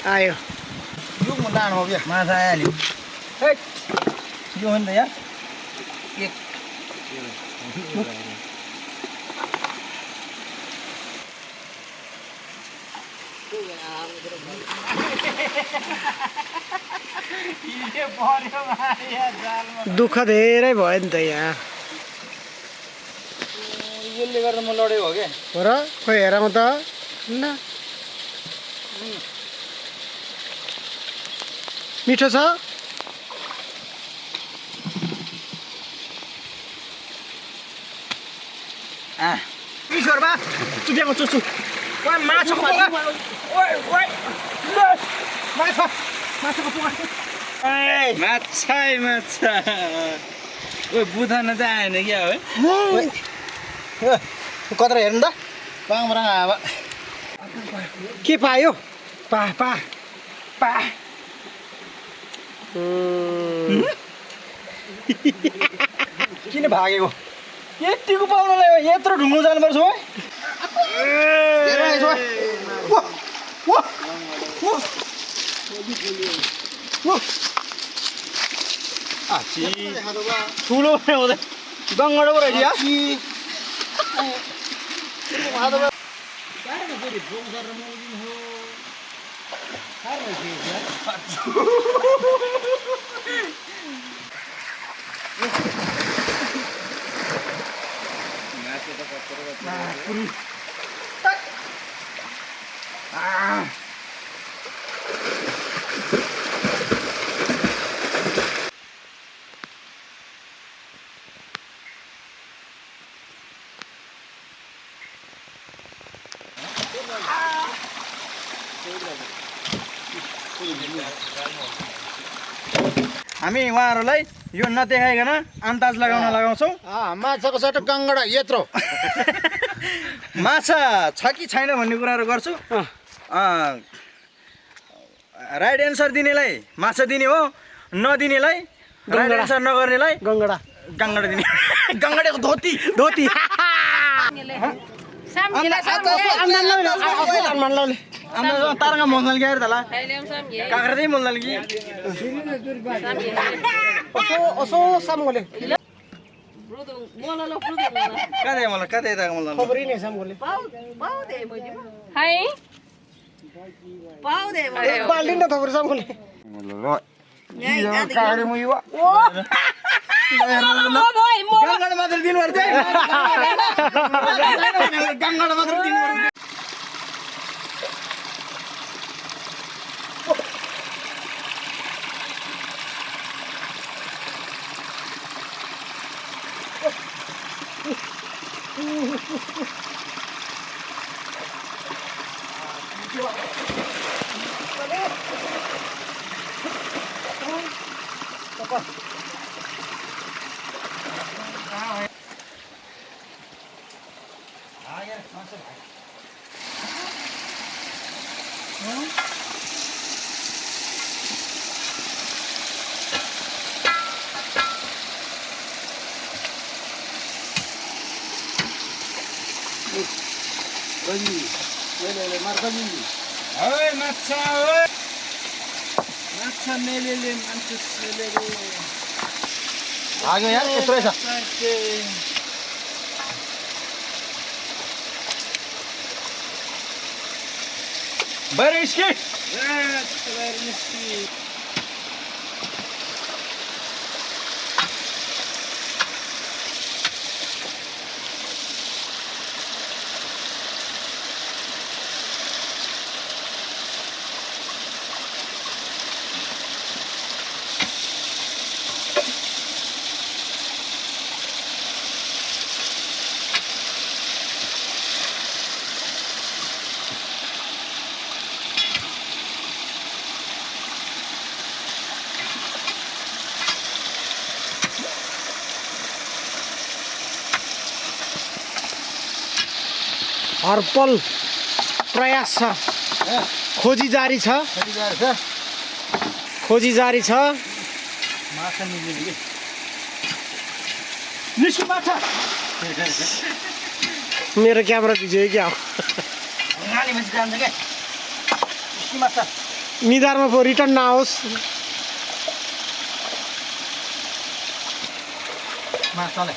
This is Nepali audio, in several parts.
आयो यो म लानु हो क्या माछा आइहाल्यो यो हो नि त यार एक दुःख धेरै भयो नि त यहाँ यसले गर्दा म लडेको हो क्या हो र खोइ हेर म त ल मिठो छ ईश्वरमा चुप्याएको चुच्छु माछा माछा ओ बुझ्न चाहिँ आएन क्या है कत्र हेर्नु त पाङराङ हावा के पायो पा पा पा किन भागेको यतिको पाउनलाई यत्रो ढुङ्गो जानुपर्छ हो ठुलो हुँदै गङ्गडो पो रहेछ हामी उहाँहरूलाई यो नदेखाइकन अन्दाज लगाउँछौँ माछाको सट्टा गङ्गडा यत्रो माछा छ कि छैन भन्ने कुराहरू गर्छु राइट एन्सर दिनेलाई माछा दिने हो नदिनेलाई राइट एन्सर नगर्नेलाई गङ्गडा दिने गङ्गडाको धोती तारंगा मोलनाल क्या त्याला काकराची मोलनाल की असो सामगोले काय मला काय येतं मला खबरी नाही सामगोले हाय पाव दे बाल्टीन त खबर सामगोले काकडे मुई वा गंगड मात्र दिनभर गंगड मात्र दिनभर Oi, macha, oi. Macha melele, mantus melele. आगे यार कितना ऐसा? Very risky. Yes, very risky. हर पल प्रयास छ खोजी जारी छ खोजी जारी छ। माछा निस्कियो कि निस्क्यो माछा मेरो क्यामेरा भिज्यो क्या गाली मान्छे जान्छ क्या निस्क्यो माछा निधारमा पो रिटर्न नआओस्। माछाले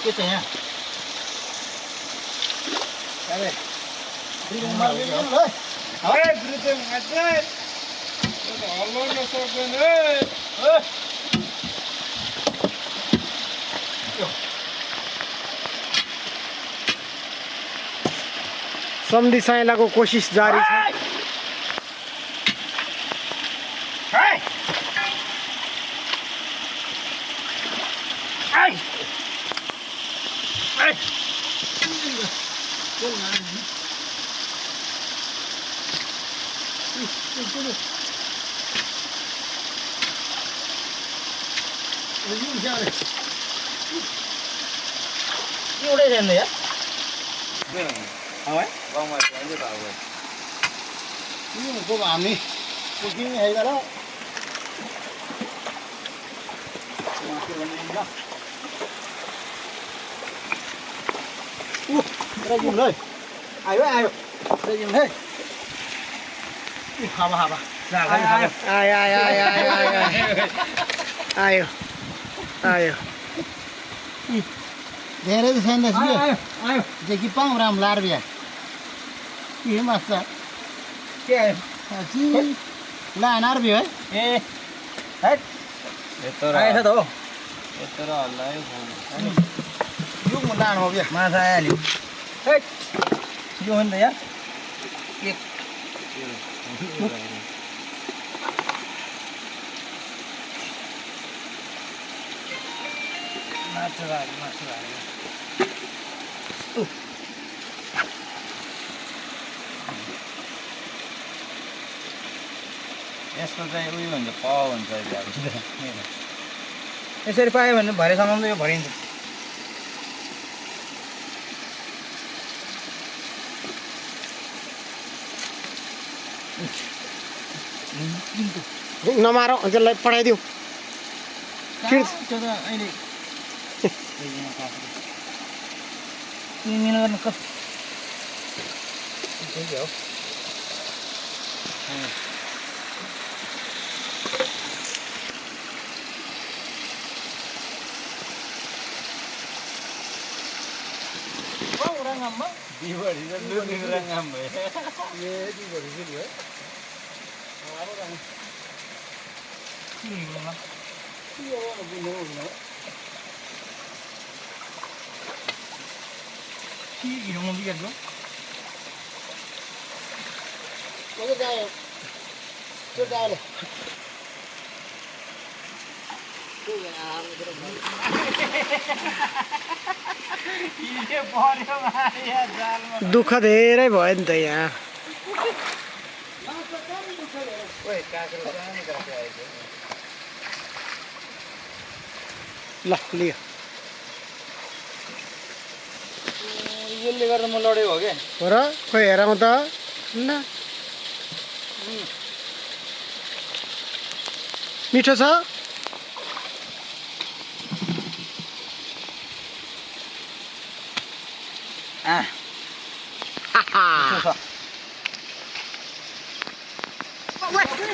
के छ यहाँ अरे ब्रिडिङ मार्केट ल Hey, breathing attack. Allah no sokan. सम्धि साइलाको कोसिस जारी छ। Hey! Hey! Hey! एउटै रहेन यार गाउँमा जान्छ त अब को हामी कुकिङ हेरेर रेजिम है आयो आयो रेजिम है हावा हावा आयो आयो आयो आयो आयो आयो धेरै त छैन आयो आयो देखि पाउँ राम लार बिहा के माछा के आयो ला नार बिहा है ए हैट यत्रो आएछ त हो यत्रो हल्लायो फोन यो म लानु हो बिहा माछा आइहाल्यो हैट यो हो नि त यार यसको चाहिँ उयो हुन्छ पाउ हुन्छ यसरी पायो भने भरेसम्म त यो भरिन्छ नमार त्यसलाई पठाइदिउँ। त्यो त अहिले 3 मिनट गर्नु कस्तो त्यही हो दिवरी त लुनिङ रङ्गाम भयो दुःख धेरै भयो नि त यहाँ। ल लियो यसले गर्दा म लडेको हो क्या हो र खोइ हेरौँ त ल मिठो छ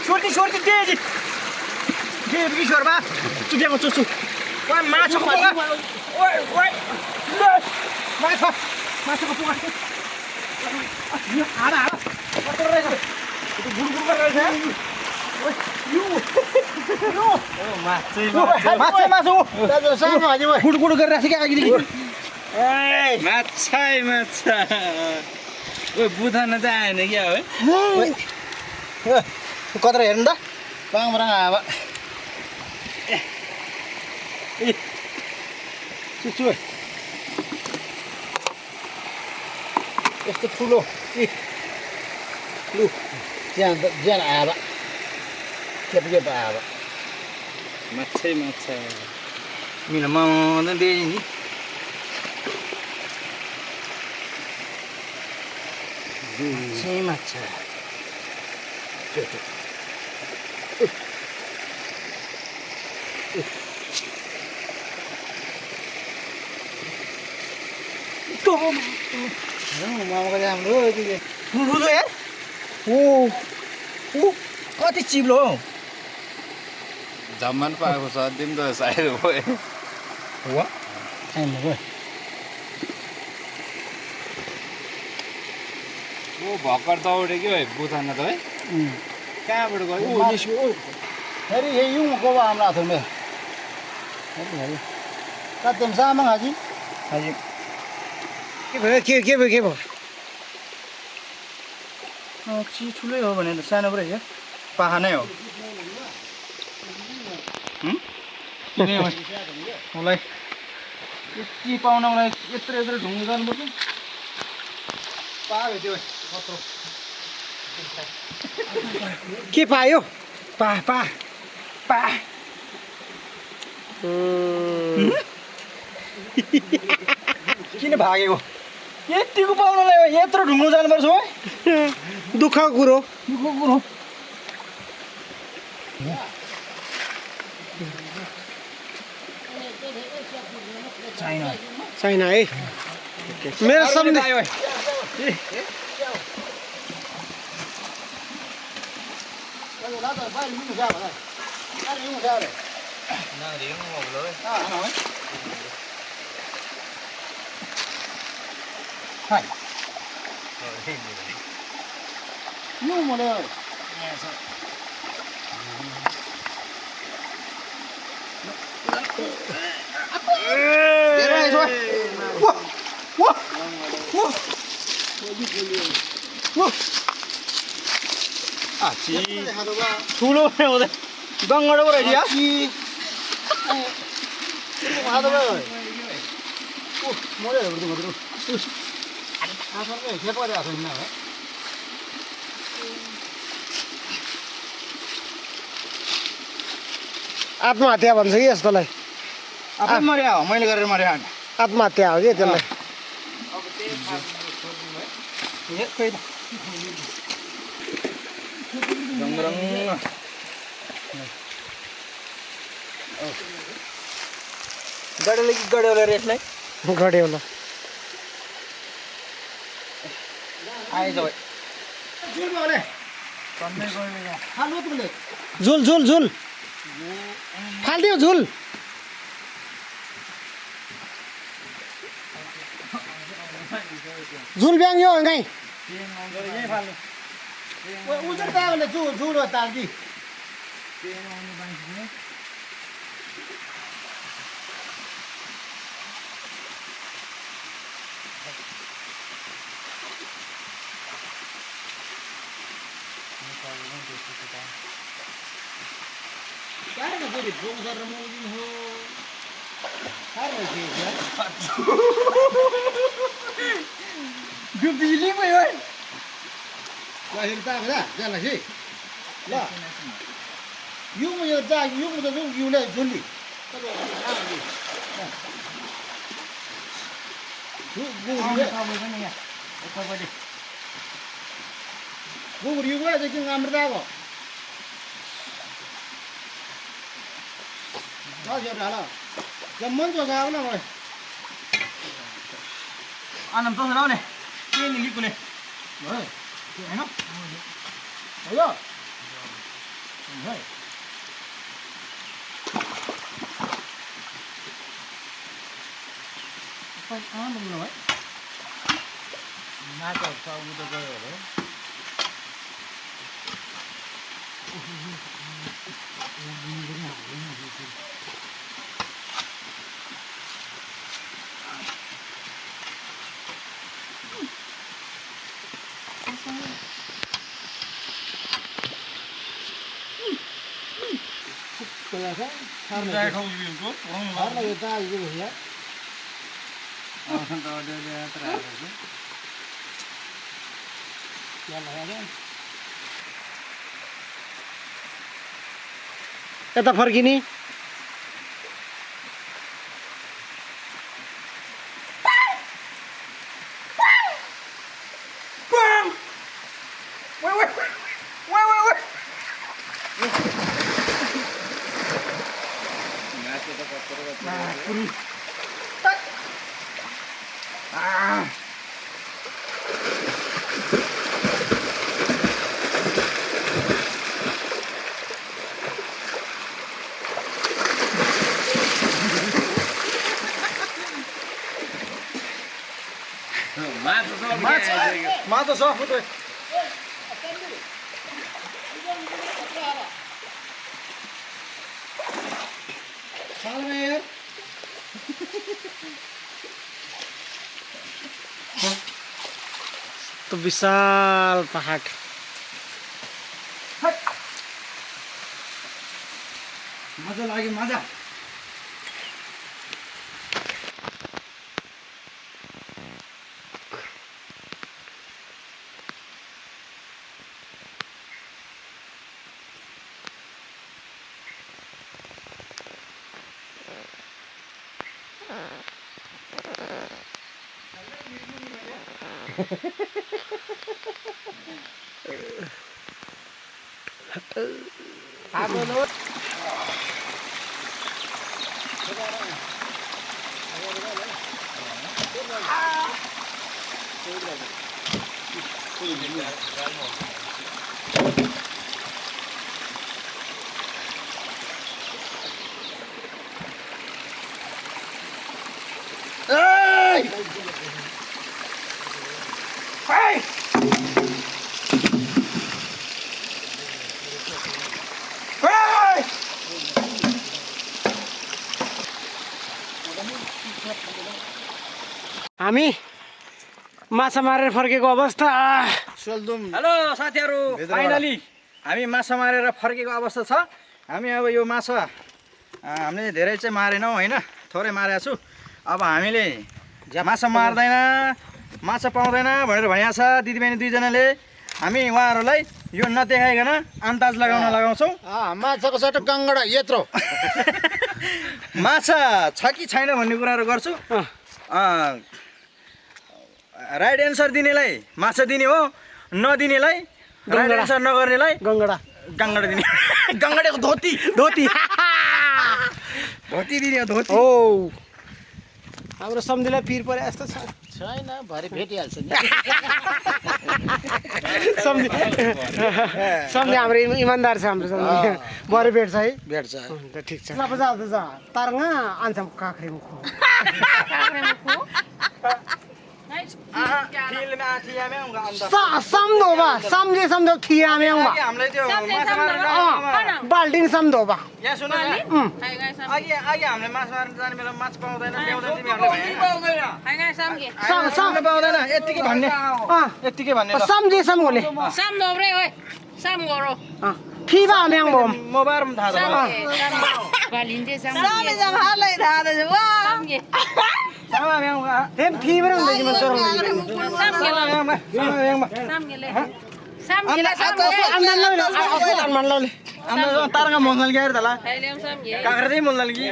छोड्ती छोड्ती तेजी किशोरमा चुट्याएको चुच्छु माछाको पोका ओइ ओइ माछा माछाको पोका हारा हारा कस्तो रहेछ गुडगुड गरेर रहेछ माछा माछा सानो गुडगुड गरिरहेको छ क्या अघिदेखि माछा माछा ओ बुझ्न चाहिँ आएन क्या है कत्र हेर्नु त पाङराङ हावा चुच्चु यस्तो ठुलो लु ज्यान ज्यान हावा केप केप हावा माछै माछा मिलमा दे नि माछै माछा मामाको राम्रो ठुलो यार ओ ओ कति चिप्लो हौ जम्मान पाएको छ दिन त साइड भयो हो छैन गयो ओ भर्खर दौडे कि भाइ बुझान त है कहाँबाट गयो ओ निस्क्यो फेरि यही यूं को हाम्रो हातमा कति सामान हाजी हाजी के भयो के भयो ची ठुलै हो भने त सानो पो रहेछ पाखा नै हो मलाई यति पाउनलाई यत्रो यत्रो ढुङ्गा गर्नुपर्छ पायो त्यो कत्रो के पायो पा पा पा किन भागेको यतिको पाउनलाई यत्रो ढुङ्गो जानुपर्छ है दुःखको कुरो दुःखको कुरो छैन है मेरो सम्झ ठुलो हुँदै गङ्गडो पो रहेछ या आत्महत्या भन्छ कि यस्तोलाई आफै मर्या हो मैले गरेर मर्या आत्महत्या हो कि त्यसलाई गडेले कि गड्योला रेटलाई गड्योला आएछ भाइ झुल झुल झुल फालिदियो झुल झुल ब्याङ्ग्यो गाई उजुर तागले झुल हो तागी बिजुली भयो है ल हेर्दा होला जाला है ल यो यो जा यो त जो युले जुली गुगुर यो गयो चाहिँ राम्रो दागो ल हेर्दा ल जम्मन जो गाव न भाइ आनम तो सुनाओ ने ये नहीं कुने भाई है ना हेलो भाई भाई आम बोलो भाई ना तो सब तो गयो हो यता फर्किने Wait. पुरी माछा छ फुटे तो विशाल पहाड मजा लाग्यो मजा हामी माछा मारेर फर्केको अवस्था सोल्दुम हेलो साथीहरू फाइनली हामी माछा मारेर फर्केको अवस्था छ हामी अब यो माछा हामीले धेरै चाहिँ मारेनौँ होइन थोरै मारेको छु अब हामीले माछा मार्दैन माछा पाउँदैन भनेर भनिएको छ दिदीबहिनी दुईजनाले हामी उहाँहरूलाई यो नदेखाइकन अन्दाज लगाउँछौँ माछाको सट्टा गङ्गडा यत्रो माछा छ कि छैन भन्ने कुराहरू गर्छु राइट एन्सर दिनेलाई माछा दिने हो नदिनेलाई राइट एन्सर नगर्नेलाई गङ्गडा गङ्गडा दिने गङ्गडाको धोती धोती धोती दिने हो धोती हो हाम्रो सम्झिलाई पिर परे जस्तो छ छैन भरे भेटिहाल्छ नि सम्झि सम्झि हाम्रो इमान्दार छ हाम्रो सम्झि भरे भेट्छ है भेट्छ हुन्छ ठिक छ अब जा तारङा आन्छम काँक्रे मुखो सम्झो सम्झो थिया म्याउँगा हामीलाई त्यो माछा मार्न बाल्टिन सम्झो बा यहाँ सुन अघि हामीले माछा मार्न जाने बेला माछा पाउँदैन ल्याउँदैन तिमीहरूले पाउँदैन यत्तिकै भन्ने यत्तिकै भन्ने ल सम्झे सम्झोले थिबा म्याउँबो मोबाइल पनि थाहा सामा म्याउँगा तेम थिबरा हुन्छ कि म चोरङ सामा म्याउँगा तारका मोल्न गएर तला काँक्रा चाहिँ मोल्न कि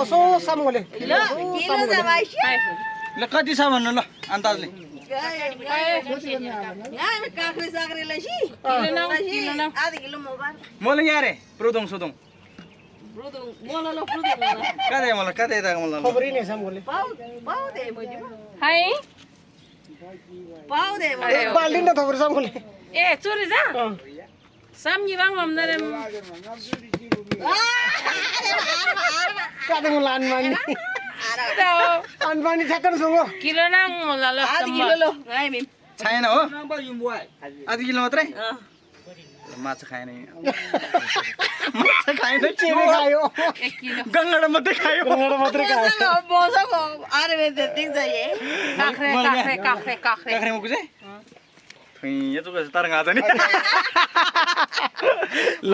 असो सम्झोले ल कति छ भन्नु ल अन्दाजले मोल यारे प्रुदुङ सुदुङ कतै मलाई कतै यता मलाई खबरी नै सम्झोले बाल्टिन त थोपर सम्झोले ए चोरी जा सामगी बाङ भन्दै काटे म लान मान्ने अनपानी ठ्याक्क सुँगो किलो नाङ होला ल छैन हो आधी किलो मात्रै माछा खाएन माछा खाएन चेरे खायो 1 किलो गङ्गडा मात्रै खायो गङ्गडा मात्रै खायो काँक्रे काँक्रे मुखु चाहिँ यो चाहिँ कसो तरङ्ग आएको नि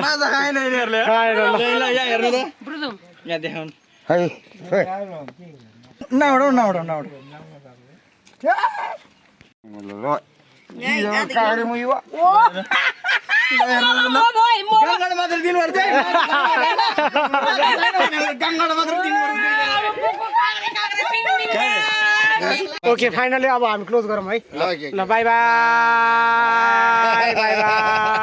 माछा खाएन यिनीहरूले खाएन ल ल यहाँ हेर्नु त ब्रुदुङ यहाँ देखाउनु है नउडौ काँक्रे मुयो गङ्गडा मात्र दिनुपर्छ है गङ्गडा मात्र दिनुपर्छ ओके फाइनली अब हामी क्लोज गरौँ है ल बाई बाई बाई बाई